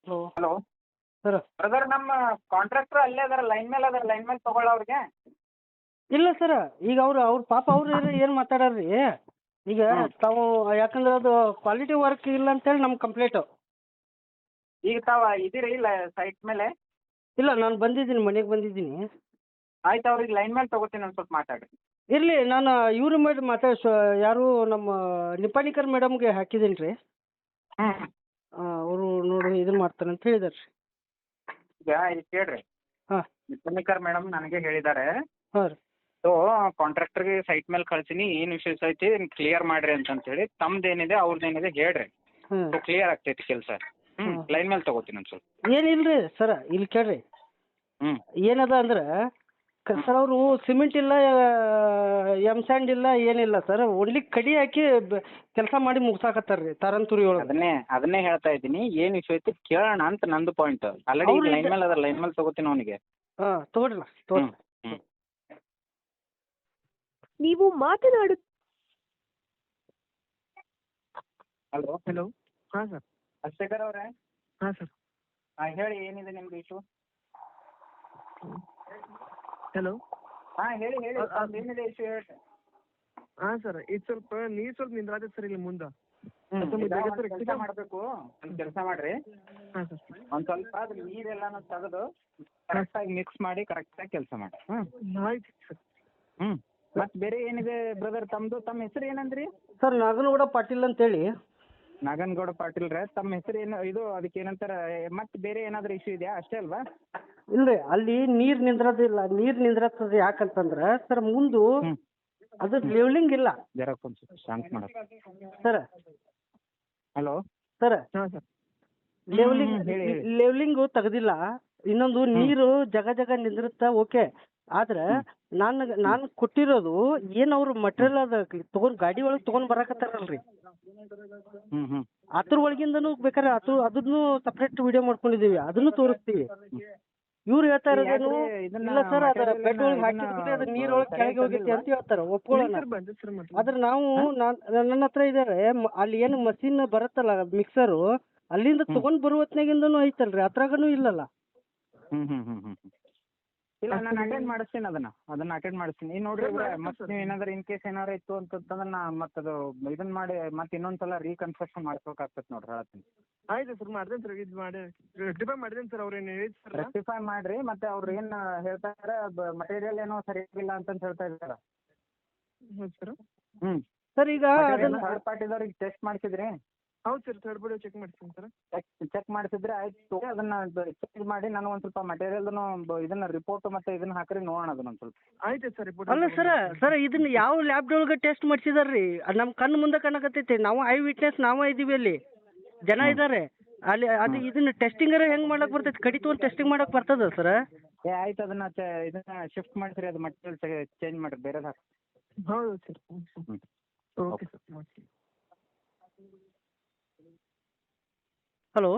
Hello hello sir. Brother, ನಮ್ಮ contractor ಅಲ್ಲೇ ಅದಾರ, ಲೈನ್ ಮೇಲೆ ತಗೊಳ್ಳೋರಿಗೆ. ಇಲ್ಲ ಸರ್, ಈಗ ಅವ್ರ ಪಾಪ ಅವ್ರು ಏನು ಮಾತಾಡ್ರಿ ಈಗ ತಾವು, ಯಾಕಂದ್ರೆ ಅದು ಕ್ವಾಲಿಟಿ ವರ್ಕ್ ಇಲ್ಲ ಅಂತೇಳಿ ನಮ್ಮ ಕಂಪ್ಲೇಂಟು. ಈಗ ತಾವ ಇದೀರಿ ಇಲ್ಲ ಸೈಟ್ ಮೇಲೆ? ಇಲ್ಲ, ನಾನು ಬಂದಿದ್ದೀನಿ, ಮನೆಗೆ ಬಂದಿದ್ದೀನಿ. ಆಯ್ತು, ಅವ್ರಿಗೆ ಲೈನ್ ಮೇಲೆ ತಗೋತೀನಿ, ಒಂದು ಸ್ವಲ್ಪ ಮಾತಾಡ್ರಿ. ಇರಲಿ, ನಾನು ಇವ್ರ ಮೇಲೆ ಯಾರು ನಮ್ಮ ನಿಪಾಣಿಕರ್ ಮೇಡಮ್ಗೆ ಹಾಕಿದ್ದೀನಿ ರೀ. ಹ್ಞೂ ಅವರು ನೋಡಿ ಇದನ್ನು ಮಾಡ್ತಾರೆ ಅಂತ ಹೇಳಿದಾರೆ ರೀ. ಈಗ ಇಲ್ಲಿ ಕೇಳ್ರಿ, ಹಾಂ ನಿಪುಣಿಕರ್ ಮೇಡಮ್ ನನಗೆ ಹೇಳಿದ್ದಾರೆ. ಹಾಂ ರೀ. ಸೊ ಕಾಂಟ್ರಾಕ್ಟರ್ಗೆ ಸೈಟ್ ಮೇಲೆ ಕಳ್ಸೀನಿ, ಏನು ವಿಷಯ ಐತಿ ಕ್ಲಿಯರ್ ಮಾಡ್ರಿ ಅಂತೇಳಿ. ತಮ್ದೇನಿದೆ ಅವ್ರದ್ದೇನಿದೆ ಹೇಳ್ರಿ, ಹ್ಞೂ ಕ್ಲಿಯರ್ ಆಗ್ತೈತಿ ಕೆಲಸ. ಲೈನ್ ಮೇಲೆ ತಗೋತೀನಿ ಒಂದು ಸ್ವಲ್ಪ. ಏನಿಲ್ಲ ರೀ ಸರ, ಇಲ್ಲಿ ಕೇಳ್ರಿ. ಹ್ಞೂ ಏನದ ಅಂದ್ರೆ ಸರ್, ಅವರು ಸಿಮೆಂಟ್ ಇಲ್ಲ, ಎಮ್ ಸ್ಯಾಂಡ್ ಇಲ್ಲ, ಏನಿಲ್ಲ ಸರ್. ಓನ್ಲಿ ಕಡಿ ಹಾಕಿ ಕೆಲಸ ಮಾಡಿ ಮುಗ್ಸಾಕತ್ತಾರ ರೀ ತಾರಂತೂರಿ ಒಳಗೆ. ಅದನ್ನೇ ಹೇಳ್ತಾ ಇದ್ದೀನಿ, ಏನು ವಿಷಯ ಐತಿ ಕೇಳೋಣ ಅಂತ ನಂದು ಪಾಯಿಂಟ್. ಆಲ್ರೆಡಿ ಲೈನ್ ಮೇಲೆ ಅದ, ಲೈನ್ ಮೇಲೆ ತಗೋತೀನಿ ಅವನಿಗೆ. ಹಾಂ, ತಗೊಳ್ರಿ ತಗೊಳ್ರಿ. ನೀವು ಮಾತನಾಡು. Hello hello. ಹಾಂ ಸರ್. ಅಷ್ಟೇಕರ್ ಅವರೇ? ಹಾಂ ಸರ್. ಹೇಳಿ, ಏನಿದೆ ನಿಮ್ದು ಇಶ್ಯೂ? ಹಲೋ. ಹಾಂ ಹೇಳಿ ಏನಿದೆ ಇಶ್ಯೂ ಹೇಳಿ. ಹಾಂ ಸರ್, ಇದು ಸ್ವಲ್ಪ ನೀರು ನಿಂದ್ರಾದೆ ಸರ್ ಇಲ್ಲಿ ಮುಂದೆ. ಕೆಲಸ ಮಾಡಬೇಕು, ಒಂದು ಕೆಲಸ ಮಾಡ್ರಿ. ಹಾಂ ಸರ್. ಒಂದು ಸ್ವಲ್ಪ ಅದ್ರ ನೀರೆಲ್ಲಾನು ತೆಗೆದು ಕರೆಕ್ಟಾಗಿ ಮಿಕ್ಸ್ ಮಾಡಿ ಕರೆಕ್ಟಾಗಿ ಕೆಲಸ ಮಾಡಿ. ಆಯ್ತು ಸರ್. ಮತ್ತೆ ಬೇರೆ ಏನಿದೆ ಬ್ರದರ್ ತಮ್ಮದು? ತಮ್ಮ ಹೆಸರು ಏನಂದ್ರಿ? ಸರ್, ನಾಗನಗೌಡ ಪಾಟೀಲ್ ಅಂತೇಳಿ. ನಾಗನಗೌಡ ಪಾಟೀಲ್ ರೇ. ತಮ್ಮ ಹೆಸರು ಏನು? ಇದು ಅದಕ್ಕೆ ಏನಂತಾರೆ, ಮತ್ತೆ ಬೇರೆ ಏನಾದರೂ ಇಶ್ಯೂ ಇದೆಯಾ ಅಷ್ಟೇ ಅಲ್ವಾ? ಇಲ್ರಿ, ಅಲ್ಲಿ ನೀರು ನಿಂದ್ರದಿಲ್ಲ. ನೀರು ನಿಂದ್ರತ್ತದ ಯಾಕಂತಂದ್ರೆ ಸರ್, ಮುಂದು ಅದು ಲೆವೆಲಿಂಗ್ ಇಲ್ಲ. ಜೆರಾಕ್ಸ್ ಒಂದು ಶಾಂತ್ ಮಾಡ ಸರ್. ಹಲೋ ಸರ್, ಹಾಂ ಸರ್. ಲೆವೆಲಿಂಗು ತೆಗ್ದಿಲ್ಲ. ಇನ್ನೊಂದು ನೀರು ಜಗ ನಿಂದಿರುತ್ತಾ, ಓಕೆ. ಆದ್ರೆ ನಾನು ಕೊಟ್ಟಿರೋದು ಏನು ಅವ್ರು ಮಟೀರಿಯಲ್ ಅದ ತೊಗೊಂಡು ಗಾಡಿ ಒಳಗೆ ತೊಗೊಂಡು ಬರಾಕತ್ತಾರಲ್ರಿ, ಅದ್ರ ಒಳಗಿಂದನು ಬೇಕಾದ್ರೆ ಅದನ್ನು ಸಪ್ರೇಟ್ ವಿಡಿಯೋ ಮಾಡ್ಕೊಂಡಿದೀವಿ, ಅದನ್ನು ತೋರಿಸ್ತೀವಿ. ಇವ್ರು ಹೇಳ್ತಾ ಇರೋದೇನು, ಇಲ್ಲ ಸರ್ ಅದರ ಬೆಡ್ ಒಳಗೆ ಹಾಕಿದ್ರೆ ಅದು ನೀರೊಳಗೆ ಕೆಳಗೆ ಹೋಗೈತಿ ಅಂತ ಹೇಳ್ತಾರೆ, ಒಪ್ಕೊಳ್ಳೋಣ. ಆದ್ರೆ ನಾವು ನನ್ನ ಹತ್ರ ಇದಾರೆ, ಅಲ್ಲಿ ಏನು ಮಷೀನ್ ಬರುತ್ತಲ್ಲ ಮಿಕ್ಸರು, ಅಲ್ಲಿಂದ ತಗೊಂಡ್ ಬರುವ ಹೊತ್ನಾಗಿಂದನು ಐತಲ್ರಿ, ಅದ್ರಾಗನು ಇಲ್ಲಲ್ಲ. ಇಲ್ಲ, ನಾನು ಅಟೆಂಡ್ ಮಾಡಿಸ್ತೀನಿ, ಅದನ್ನ ಅಟೆಂಡ್ ಮಾಡಿಸ್ತೀನಿ. ಈಗ ನೋಡ್ರಿ, ಮತ್ತೆ ನೀವು ಏನಾದ್ರು ಇನ್ ಕೇಸ್ ಏನಾರು ಇತ್ತು ಅಂತಂದ್ರೆ ಮತ್ತದು ಇದನ್ನ ಮಾಡಿ ಮತ್ತೆ ಇನ್ನೊಂದ್ಸಲ ರೀಕನ್ಸ್ಟ್ರಕ್ಷನ್ ಮಾಡ್ಕೋಬೇಕಾಗ್ತದೆ ನೋಡ್ರಿ, ಹೇಳ್ತೀನಿ. ಆಯ್ತು ಸರ್, ಮಾಡ್ದೇನು ಸರ್, ಇದು ಮಾಡಿ ರೆಕ್ಟಿಫೈ ಮಾಡಿದೇನು ಸರ್. ಅವ್ರು ಏನು ಹೇಳಿದ್ರು ಸರ್? ರೆಕ್ಟಿಫೈ ಮಾಡ್ರಿ. ಮತ್ತೆ ಅವ್ರು ಏನು ಹೇಳ್ತಾ ಇದಾರೆ, ಮಟೀರಿಯಲ್ ಏನೋ ಸರಿ ಇಲ್ಲ ಅಂತ ಹೇಳ್ತಾ ಇದ್ದಾರೆ. ಹೌದು ಸರ್. ಸರ್, ಈಗ ಥರ್ಡ್ ಪಾರ್ಟಿದವ್ರಿಗೆ ಟೆಸ್ಟ್ ಮಾಡಿಸಿದ್ರಿ? ಹೌದು ಸರ್, ಥರ್ಡ್ ಪಾರ್ಟಿ ಚೆಕ್ ಮಾಡ್ತೀನಿ ಸರ್. ಚೆಕ್ ಮಾಡಿಸಿದ್ರೆ ಆಯ್ತು, ಅದನ್ನ ಚೇಂಜ್ ಮಾಡಿ ನಾನು ಒಂದು ಸ್ವಲ್ಪ ಮಟೀರಿಯಲ್ನು ಇದನ್ನ ರಿಪೋರ್ಟ್ ಮತ್ತೆ ಇದನ್ನ ಹಾಕ್ರಿ, ನೋಡೋಣ ಅದನ್ನ ಸ್ವಲ್ಪ. ಆಯ್ತು ಸರ್, ರಿಪೋರ್ಟ್. ಅಲ್ಲ ಸರ್, ಇದನ್ನ ಯಾವ ಲ್ಯಾಬ್ ಒಳಗೆ ಟೆಸ್ಟ್ ಮಾಡಿಸಿದಾರ್ರಿ? ನಮ್ಮ ಕಣ್ಣು ಮುಂದೆ ಕಾಣಕತ್ತೈತಿ, ನಾವು ಐ ವಿಟ್ನೆಸ್ ನಾವೇ ಇದೀವಿ, ಅಲ್ಲಿ ಜನ ಇದ್ದಾರೆ ಅಲ್ಲಿ. ಅದು ಇದನ್ನ ಟೆಸ್ಟಿಂಗ್ ಹೆಂಗ್ ಮಾಡಕ್ ಬರ್ತೈತಿ? ಕಡಿತು ಒಂದು ಟೆಸ್ಟಿಂಗ್ ಮಾಡಕ್ ಬರ್ತದ ಸರ್? ಆಯ್ತು, ಅದನ್ನ ಇದನ್ನ ಶಿಫ್ಟ್ ಮಾಡಿಸ್ರಿ, ಅದು ಮಟೀರಿಯಲ್ ಚೇಂಜ್ ಮಾಡ್ರಿ, ಬೇರೆದು ಹಾಕಿ. ಹೌದು ಸರ್. Okay sir. ಹಲೋ.